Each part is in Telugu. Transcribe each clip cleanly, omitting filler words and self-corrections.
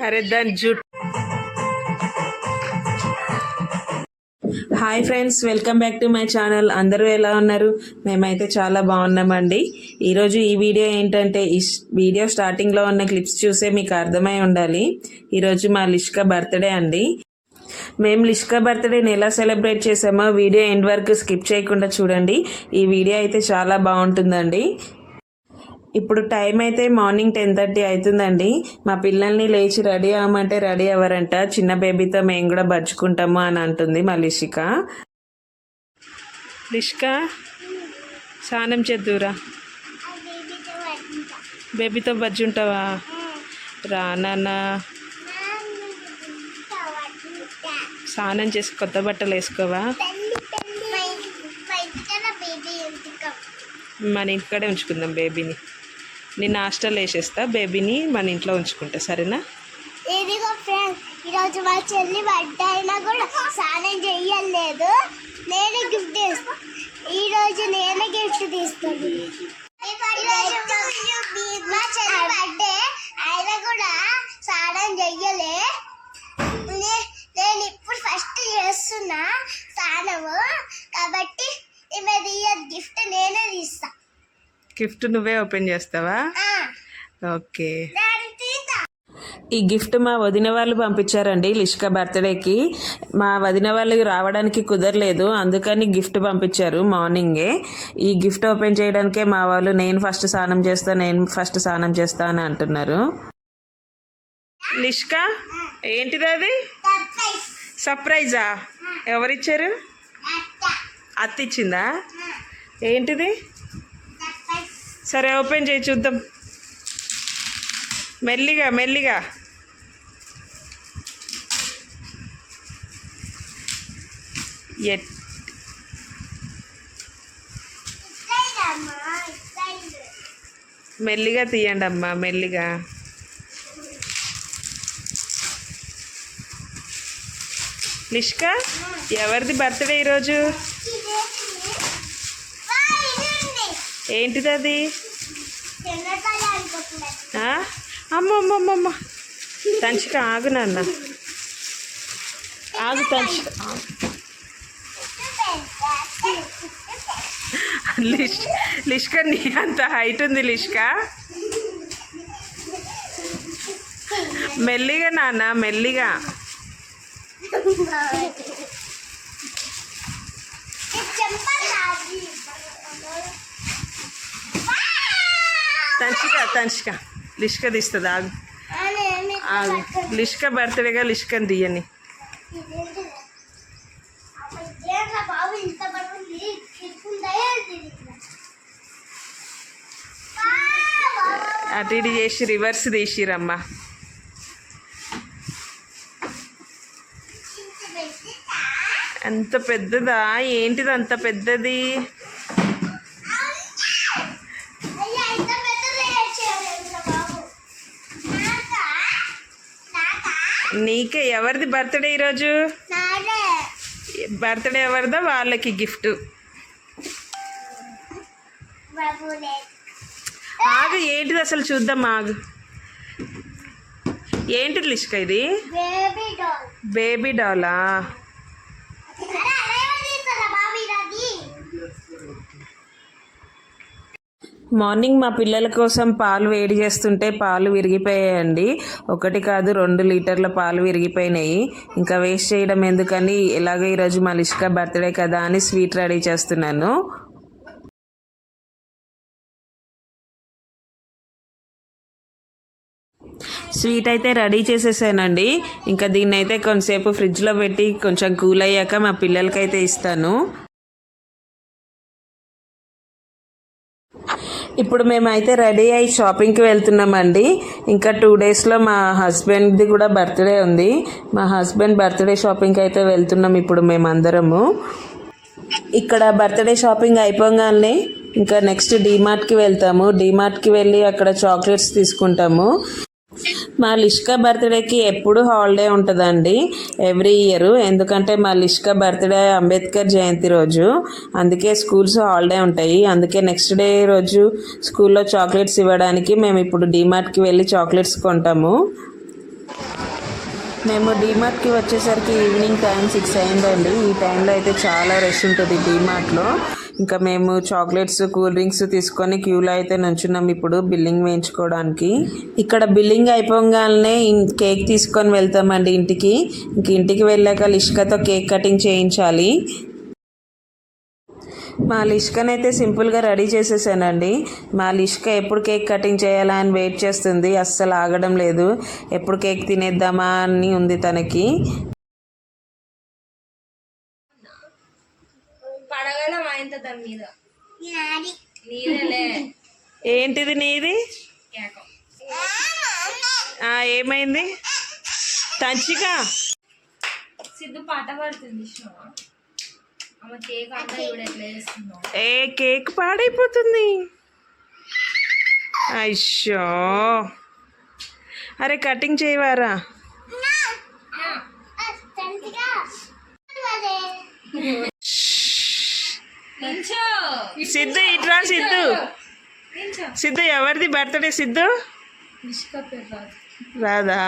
అరే దాని జుట్టు. Hi friends, welcome back to my channel. అందరూ ఎలా ఉన్నారు? మేమైతే చాలా బాగున్నామండి. ఈరోజు ఈ వీడియో ఏంటంటే, ఈ వీడియో స్టార్టింగ్లో ఉన్న క్లిప్స్ చూసే మీకు అర్థమై ఉండాలి. ఈరోజు మా లిష్కా బర్త్డే అండి. మేము లిష్కా బర్త్డేని ఎలా సెలబ్రేట్ చేసామో వీడియో ఎండ్ వరకు స్కిప్ చేయకుండా చూడండి. ఈ వీడియో అయితే చాలా బాగుంటుందండి. ఇప్పుడు టైం అయితే మార్నింగ్ 10:30 అవుతుందండి. మా పిల్లల్ని లేచి రెడీ అవ్వమంటే రెడీ అవ్వరంట. చిన్న బేబీతో మేము కూడా బజ్జుకుంటాము అని అంటుంది మా లిషిక. లిష్కా స్నానం చేద్దురా. బేబీతో బజ్జుంటావా? రా నాన్న, స్నానం చేసి కొత్త బట్టలు వేసుకోవా? మన ఇంటికాడే ఉంచుకుందాం బేబీని. నేను హాస్టల్ వేసేస్తా, బేబీని మన ఇంట్లో ఉంచుకుంటా, సరేనా? ఇదిగో ఫ్రెండ్స్, ఈరోజు మా చెల్లి బర్త్డే అయినా కూడా స్నానం చెయ్యలేదు. నేనే గిఫ్ట్ తీస్తా. ఈరోజు నేనే గిఫ్ట్ తీస్తాను. మా చెల్లి బర్త్డే అయినా కూడా స్నానం చెయ్యలే. నేను ఇప్పుడు ఫస్ట్ చేస్తున్నా స్నానము, కాబట్టి గిఫ్ట్ నేనే తీస్తా. గిఫ్ట్ నువ్వే ఓపెన్ చేస్తావా? ఓకే. ఈ గిఫ్ట్ మా వదిన వాళ్ళు పంపించారండి లిష్కా బర్త్డేకి. మా వదిన వాళ్ళు రావడానికి కుదరలేదు, అందుకని గిఫ్ట్ పంపించారు మార్నింగే. ఈ గిఫ్ట్ ఓపెన్ చేయడానికే మా వాళ్ళు నేను ఫస్ట్ స్నానం చేస్తా అని అంటున్నారు. లిష్కా, ఏంటిది అది? సర్ప్రైజా? ఎవరిచ్చారు? అత్త ఇచ్చిందా? ఏంటిది? సరే ఓపెన్ చేయి చూద్దాం. మెల్లిగా మెల్లిగా. మెల్లిగా తీయండి అమ్మా, మెల్లిగా. లిష్కా, ఎవరిది బర్త్డే ఈరోజు? ఏంటిది అది? అమ్మమ్మమ్మమ్మ, తంచిక ఆగు నాన్న, ఆగు తంచిక. లిష్కా నీ అంత హైట్ ఉంది లిష్కా. మెల్లిగా నాన్న, మెల్లిగా. తంచిక లిష్కా తీస్తుంది, ఆగు ఆగు. లిష్కా బర్త్డేగా లిష్కాని తీయని. అటు ఇటు చేసి రివర్స్ తీసిరమ్మా. అంత పెద్దదా? ఏంటిది అంత పెద్దది? నీకే. ఎవరిది బర్త్డే ఈరోజు? బర్త్డే ఎవరిదో వాళ్ళకి గిఫ్ట్. ఆగు, ఏంటిది అసలు చూద్దాం, ఆగు. ఏంటిది లిష్కా ఇది? బేబీ డాలా? మార్నింగ్ మా పిల్లల కోసం పాలు వేడి చేస్తుంటే పాలు విరిగిపోయాయండి. 1 కాదు 2 లీటర్ల పాలు విరిగిపోయినాయి. ఇంకా వేస్ట్ చేయడం ఎందుకని, ఎలాగో ఈరోజు మా లిష్కా బర్త్డే కదా అని స్వీట్ రెడీ చేస్తున్నాను. స్వీట్ అయితే రెడీ చేసేసానండి. ఇంకా దీన్ని అయితే కొంతసేపు ఫ్రిడ్జ్లో పెట్టి కొంచెం కూల్ అయ్యాక మా పిల్లలకైతే ఇస్తాను. ఇప్పుడు మేమైతే రెడీ అయ్యి షాపింగ్కి వెళ్తున్నామండి. ఇంకా 2 డేస్లో మా హస్బెండ్ది కూడా బర్త్డే ఉంది. మా హస్బెండ్ బర్త్డే షాపింగ్కి అయితే వెళ్తున్నాం ఇప్పుడు మేమందరము. ఇక్కడ బర్త్డే షాపింగ్ అయిపోగానే ఇంకా నెక్స్ట్ డీమార్ట్కి వెళ్తాము. డీమార్ట్కి వెళ్ళి అక్కడ చాక్లెట్స్ తీసుకుంటాము. మా లిష్కా బర్త్డేకి ఎప్పుడు హాలిడే ఉంటుందండి, ఎవ్రీ ఇయర్. ఎందుకంటే మా లిష్కా బర్త్డే అంబేద్కర్ జయంతి రోజు, అందుకే స్కూల్స్ హాలిడే ఉంటాయి. అందుకే నెక్స్ట్ డే రోజు స్కూల్లో చాక్లెట్స్ ఇవ్వడానికి మేము ఇప్పుడు డీమార్ట్కి వెళ్ళి చాక్లెట్స్ కొంటాము. మేము డీమార్ట్కి వచ్చేసరికి ఈవినింగ్ టైం 6 అయిందండి. ఈ టైంలో అయితే చాలా రష్ ఉంటుంది డీమార్ట్లో. ఇంకా మేము చాక్లెట్స్, కూల్ డ్రింక్స్ తీసుకొని క్యూలో అయితే నుంచున్నాం ఇప్పుడు బిల్లింగ్ వేయించుకోవడానికి. ఇక్కడ బిల్లింగ్ అయిపోగానే కేక్ తీసుకొని వెళ్తామండి ఇంటికి. ఇంక ఇంటికి వెళ్ళాక లిష్కతో కేక్ కటింగ్ చేయించాలి. మా లిష్కనైతే సింపుల్గా రెడీ చేసేసానండి. మా లిష్క ఎప్పుడు కేక్ కటింగ్ చేయాలా అని వెయిట్ చేస్తుంది, అస్సలు ఆగడం లేదు. ఎప్పుడు కేక్ తినేద్దామా అని ఉంది తనకి. ఏంటిది నీది? ఏమైంది? తంచిక సిద్ధు పాట పాడుతుంది. ఏ కేక్ పాడైపోతుంది. అయ్యో, అరే కటింగ్ చేయవారా? సిద్ధు ఇట్రా. సిద్ధు ఎవరిది బర్త్డే? సిద్ధు రాదా?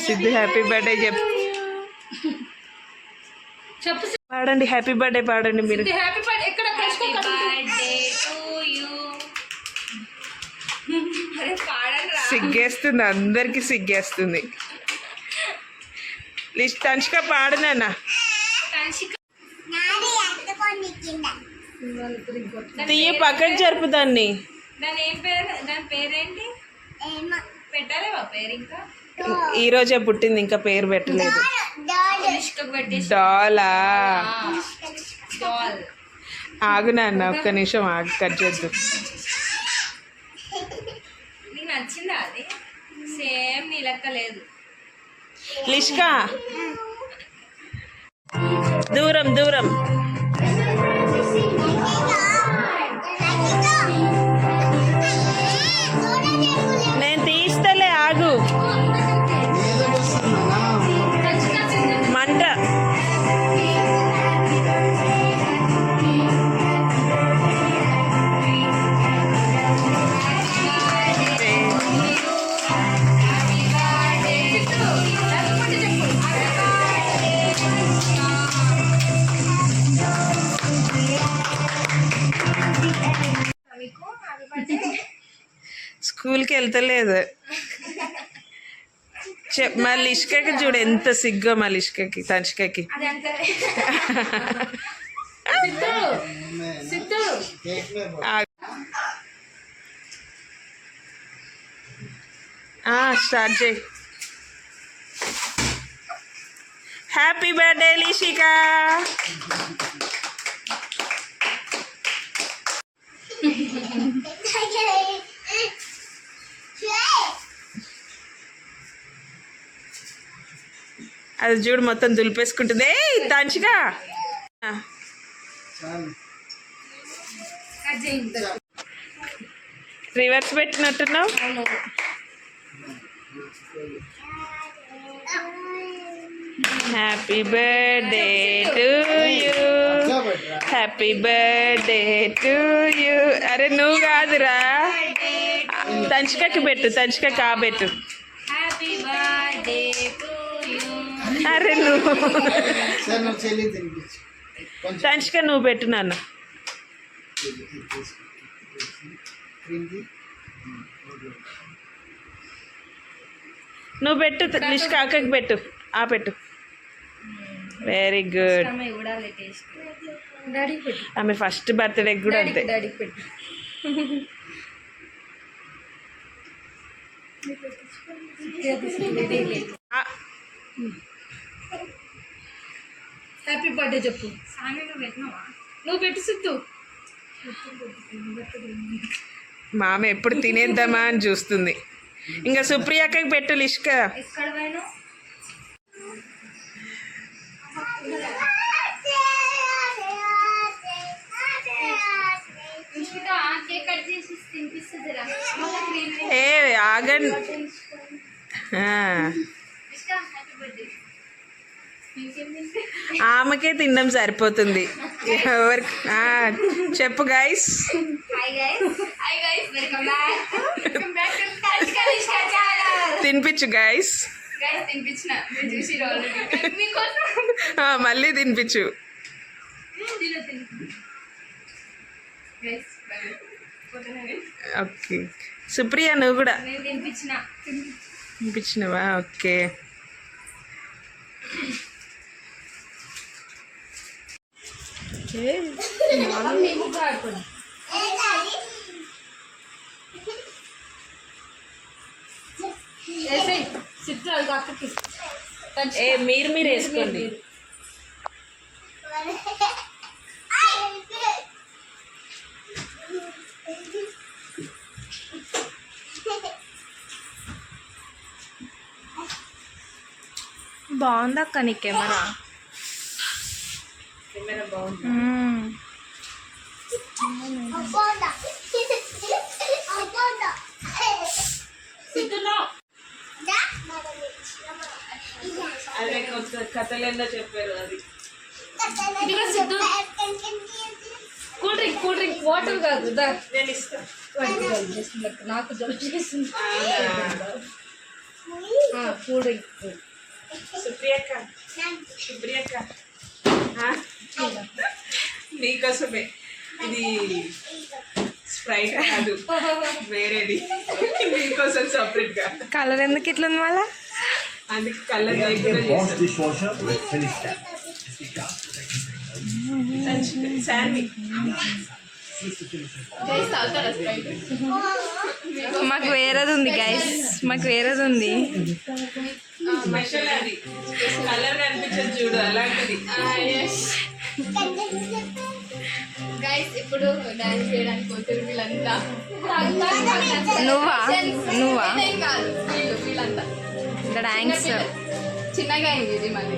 సిద్ధు హ్యాపీ బర్త్డే చెప్పు. పాడండి, హ్యాపీ బర్త్డే పాడండి మీరు. సిగ్గేస్తుంది, అందరికి సిగ్గేస్తుంది. లిస్ట్ తంచిక పాడునా? తీయ పక్కకి జరుపు దాన్ని. ఈ రోజే పుట్టింది, ఇంకా పేరు పెట్టలేదు. డాలా? ఆగు నాన్న, ఒక్క నిమిషం ఆగు, కట్ చేద్దు. నచ్చిందా అది? సేమ్ నీ లెక్క లేదు. లిష్కా దూరం దూరం. నేను తీస్తలే, ఆగు. మంట. స్కూల్కి వెళ్తలేదు. మా లిష్కకి చూడు ఎంత సిగ్గో, మా లిష్కకి తంచికకి. స్టార్ట్ చేయి. Happy birthday Lishika. అది చూడు మొత్తం దులిపేసుకుంటుంది. ఏ తంచిగా రివర్స్ పెట్టినట్టున్నావు. Happy birthday to you, happy birthday to you. అరే నువ్వు కాదురా, తంచికకి పెట్టు, తంచికకి ఆ పెట్టు. అరే నువ్వు తంచిక నువ్వు పెట్టు నాన్న. నువ్వు పెట్టు, లిష్క అక్కకి పెట్టు, ఆ పెట్టు. Very good. ఆమె ఫస్ట్ బర్త్డే కూడా అంతే. హ్యాపీ బర్త్డే చెప్పు. నువ్వు పెట్టు సిద్ధు. మామ ఎప్పుడు తినేద్దామా అని చూస్తుంది. ఇంకా సుప్రియక్కకి పెట్టు లిష్క. ఏ ఆగండి. ఆ, ఆమెకే తినడం సరిపోతుంది. ఎవరికి చెప్పు గైస్. తినిపించు గైస్. తినిపించిన మీరు చూసి ఆల్రెడీ మళ్ళీ తినిపించు. ఓకే సుప్రియ నువ్వు కూడా నేను తినిపించిన తినిపించినవా? ఓకే. మేము కూడా ఆడుకోండి చిత్రాలు అక్కడికి మీరు వేసుకోండి. బాగుంది అక్క నీ కెమెరా. కెమెరా బాగుంది. అదే కొత్త కథలేందో చెప్పారు. అది కూల్ డ్రింక్ వాటర్ కాదు దా నేను ఇస్తాను. నాకు జలుబు చేసింది కూల్ డ్రింక్ సుప్రియక్క సుప్రియక్క నీకోసమే ఇది స్ప్రైట్ కాదు వేరేది నీకోసం సపరేట్ గా. కలర్ ఎందుకు ఇట్లా ఉంది మళ్ళా? అందుకే colour Wash dishwasher with finish tap. Sandy మాకు వేరేది ఉంది గైస్, మాకు వేరేది ఉంది. మసాలా అది కలర్ కనిపించదు చూడు అలాంటిది. గైస్ ఇప్పుడు డాన్స్ చేయడానికి పోతారు వీళ్ళంతా. నువ్వా నువ్వా నేనేం కాదు వీళ్ళంతా థ్యాంక్స్. చిన్నగా అయింది ఇది మళ్ళీ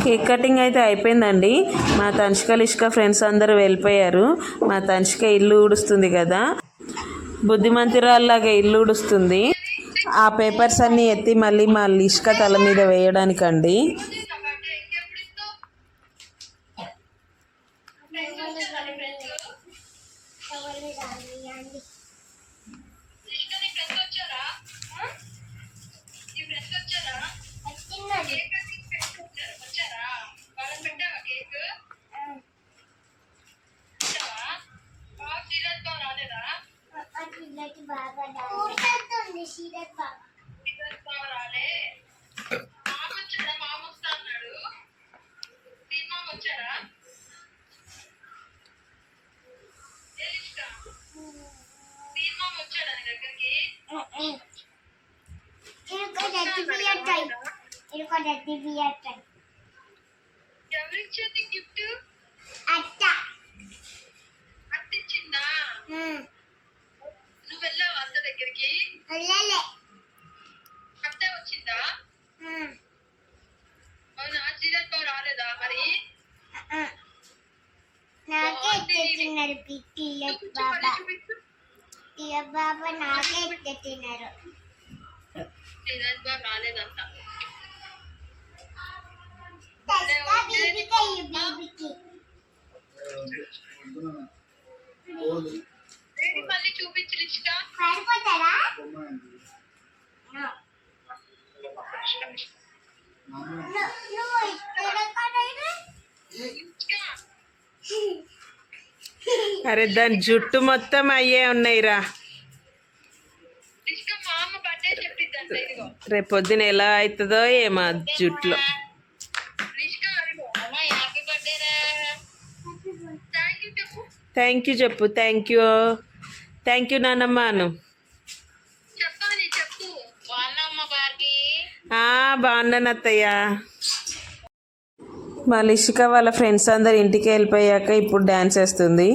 కేక్ కటింగ్ అయితే అయిపోయిందండి. మా తనిష్క లిష్క ఫ్రెండ్స్ అందరూ వెళ్ళిపోయారు. మా తనిష్క ఇల్లు ఊడుస్తుంది కదా, బుద్ధిమంతిరాల్లాగా ఇల్లు ఊడుస్తుంది. ఆ పేపర్స్ అన్నీ ఎత్తి మళ్ళీ మా లిష్క తల మీద వేయడానికండి. ఎవరిచ్చింది గిఫ్ట్? అత్త అత్తిచ్చిందా? నువ్వు వెళ్ళావు అత్త దగ్గరికి? వెళ్ళలే. అత్త వచ్చిందా? అవునా? శ్రీరత్ బాబు రాలేదా మరి? నాకే ఎత్తినారు బాబా. బాబా నాకే ఎత్తినారు. శ్రీరత్ బాబు రాలేదంట. మళ్ళీ చూపించు లిష్కా. పడిపోతారా? అరే దాని జుట్టు మొత్తం అయ్యే ఉన్నాయిరా. లిష్కా మా అమ్మ బర్త్డే చెప్పిద్దంట. ఇదిగో రేపు పొద్దున ఎలా అవుతుందో ఏమో జుట్లో. లిష్కా అదిగో అమ్మ హ్యాపీ బర్త్డే రా. థ్యాంక్ యూ చెప్పు. థ్యాంక్ యూ చెప్పు. థ్యాంక్ యూ నాన్నమ్మ అను. చెప్పాలి చెప్పు. బాగున్నామ్మ బార్బీ. బాగున్నాను అత్తయ్య. మా లిషిక వాళ్ళ ఫ్రెండ్స్ అందరు ఇంటికి వెళ్ళిపోయాక ఇప్పుడు డ్యాన్స్ వేస్తుంది.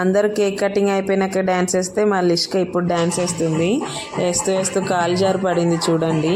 అందరూ కేక్ కటింగ్ అయిపోయినాక డ్యాన్స్ వేస్తే మా లిషిక ఇప్పుడు డ్యాన్స్ వేస్తుంది. వేస్తూ వేస్తూ కాలు జారి పడింది చూడండి.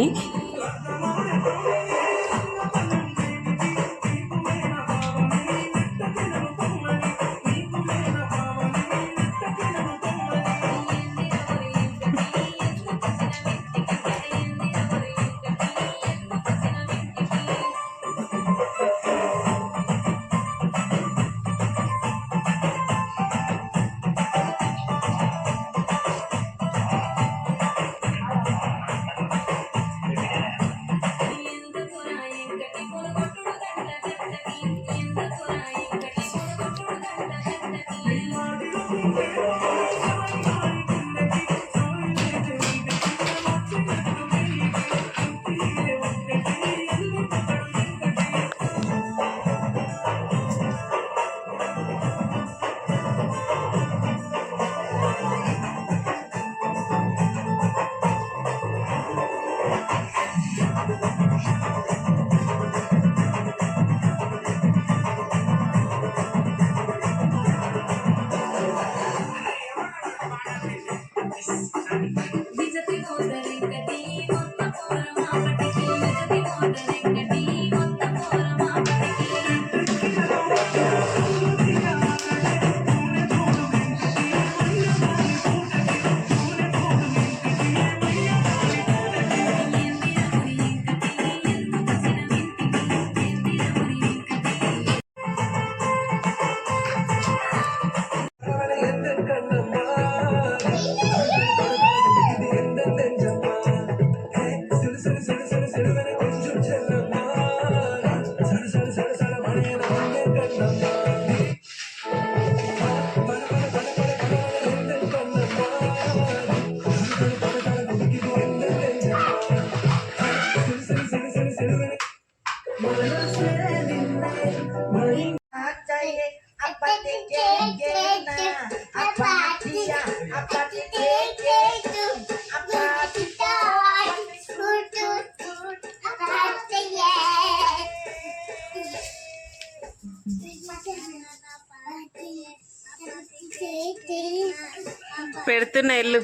పెడుతున్న ఇల్లు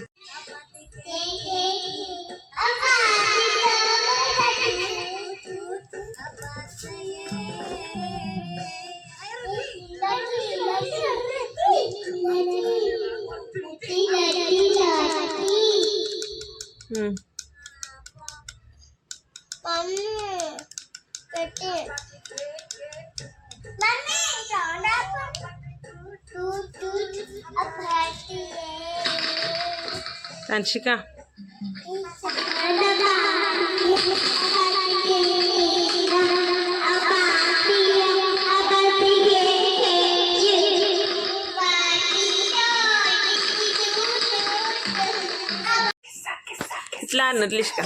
మమ్మీ పెట్టి మమ్మీ సౌండ్ ఆపు టూ టూ a party తంచిక ఇట్లా అన్నట్లు ఇష్క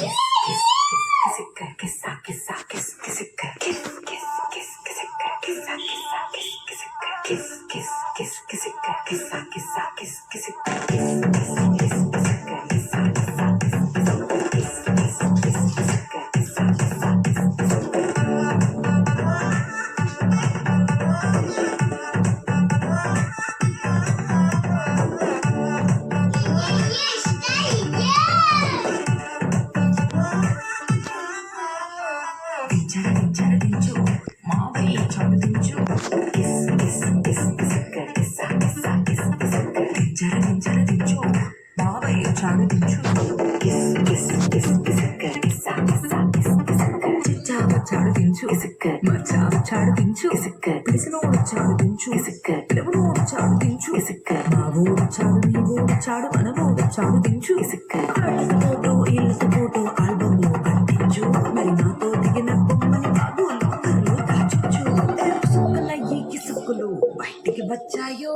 బయటికి వచ్చాయో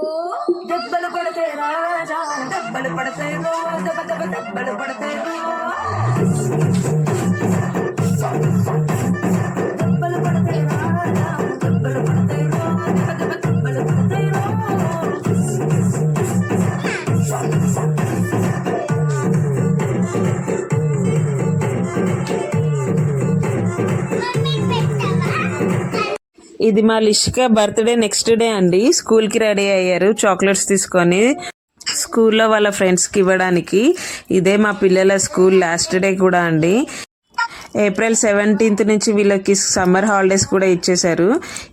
దెబ్బలు పడతాయి రాజా దెబ్బలు పడతాయి దెబ్బలు పడతాయి దెబ్బలు పడతాయి రాజా దెబ్బలు పడతాయి దెబ్బలు పడతాయి ఇది మా లిషిక బర్త్డే నెక్స్ట్ డే అండి. స్కూల్కి రెడీ అయ్యారు చాక్లెట్స్ తీసుకొని స్కూల్లో వాళ్ళ ఫ్రెండ్స్కి ఇవ్వడానికి. ఇదే మా పిల్లల స్కూల్ లాస్ట్ డే కూడా అండి. April 17th నుంచి వీళ్ళకి సమ్మర్ హాలిడేస్ కూడా ఇచ్చేశారు.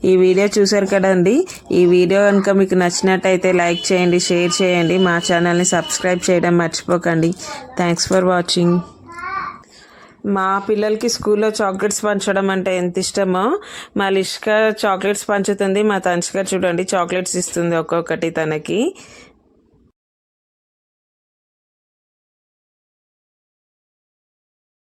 ఈ వీడియో చూసారు కదండి. ఈ వీడియో కనుక మీకు నచ్చినట్టయితే లైక్ చేయండి, షేర్ చేయండి, మా ఛానల్ని సబ్స్క్రైబ్ చేయడం మర్చిపోకండి. Thanks for watching. మా పిల్లలకి స్కూల్లో చాక్లెట్స్ పంచడం అంటే ఎంత ఇష్టమో మా లిష్క చాక్లెట్స్ పంచుతుంది. మా తంచిక చూడండి చాక్లెట్స్ ఇస్తుంది ఒక్కొక్కటి తనకి.